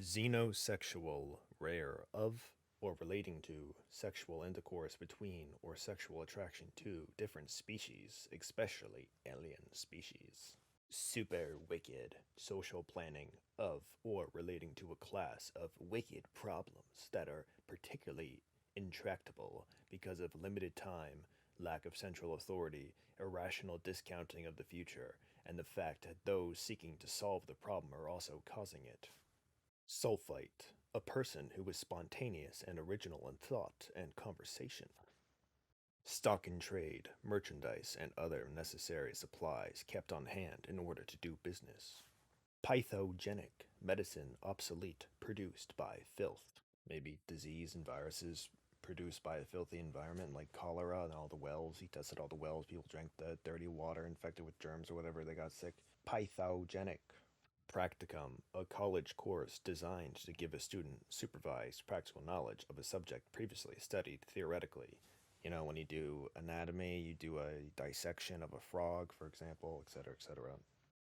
Xenosexual, rare, of or relating to sexual intercourse between or sexual attraction to different species, especially alien species. Super wicked, social planning of or relating to a class of wicked problems that are particularly intractable because of limited time, lack of central authority, irrational discounting of the future, and the fact that those seeking to solve the problem are also causing it. Sulphite, a person who is spontaneous and original in thought and conversation. Stock in trade, merchandise, and other necessary supplies kept on hand in order to do business. Pythogenic, medicine obsolete, produced by filth. Maybe disease and viruses produced by a filthy environment like cholera and all the wells. He tested all the wells. People drank the dirty water infected with germs or whatever, they got sick. Pythogenic. Practicum, a college course designed to give a student supervised practical knowledge of a subject previously studied theoretically. You know, when you do anatomy, you do a dissection of a frog, for example, etc., etc.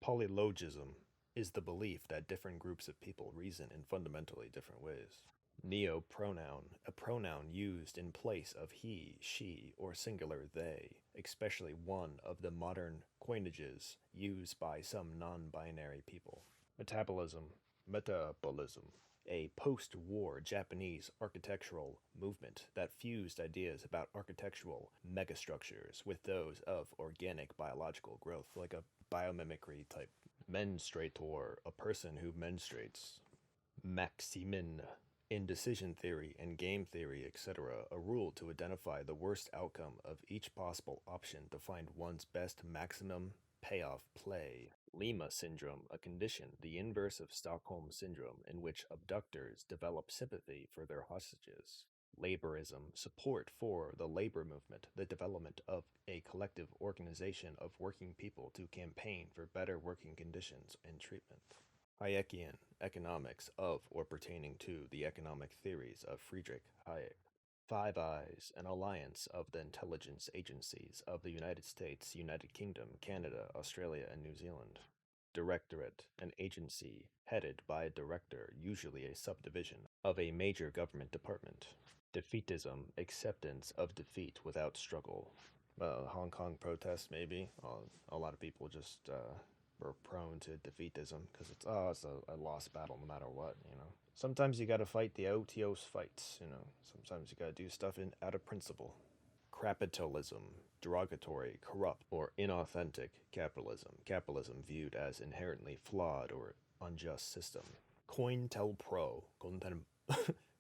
Polylogism is the belief that different groups of people reason in fundamentally different ways. Neopronoun, a pronoun used in place of he, she, or singular they, especially one of the modern coinages used by some non-binary people. Metabolism, a post-war Japanese architectural movement that fused ideas about architectural megastructures with those of organic biological growth, like a biomimicry type. Menstruator, a person who menstruates. Maximin, in decision theory and game theory, etc., a rule to identify the worst outcome of each possible option to find one's best maximum payoff play. Lima Syndrome, a condition, the inverse of Stockholm Syndrome, in which abductors develop sympathy for their hostages. Laborism, support for the labor movement, the development of a collective organization of working people to campaign for better working conditions and treatment. Hayekian, economics of or pertaining to the economic theories of Friedrich Hayek. Five Eyes, an alliance of the intelligence agencies of the United States, United Kingdom, Canada, Australia, and New Zealand. Directorate, an agency headed by a director, usually a subdivision, of a major government department. Defeatism, acceptance of defeat without struggle. Hong Kong protests, maybe. A lot of people just were prone to defeatism because it's a lost battle no matter what, you know. Sometimes you gotta fight the OTO's fights, you know. Sometimes you gotta do stuff out of principle. Capitalism, derogatory, corrupt, or inauthentic capitalism. Capitalism viewed as inherently flawed or unjust system. COINTELPRO,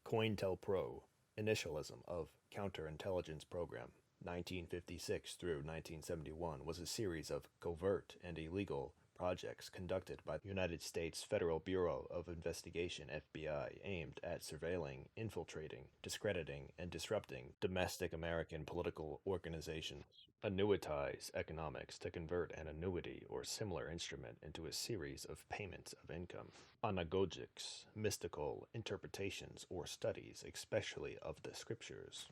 COINTELPRO, initialism of counterintelligence program. 1956 through 1971 was a series of covert and illegal projects conducted by the United States Federal Bureau of Investigation (FBI) aimed at surveilling, infiltrating, discrediting, and disrupting domestic American political organizations. Annuitize economics to convert an annuity or similar instrument into a series of payments of income. Anagogics, mystical interpretations or studies, especially of the scriptures.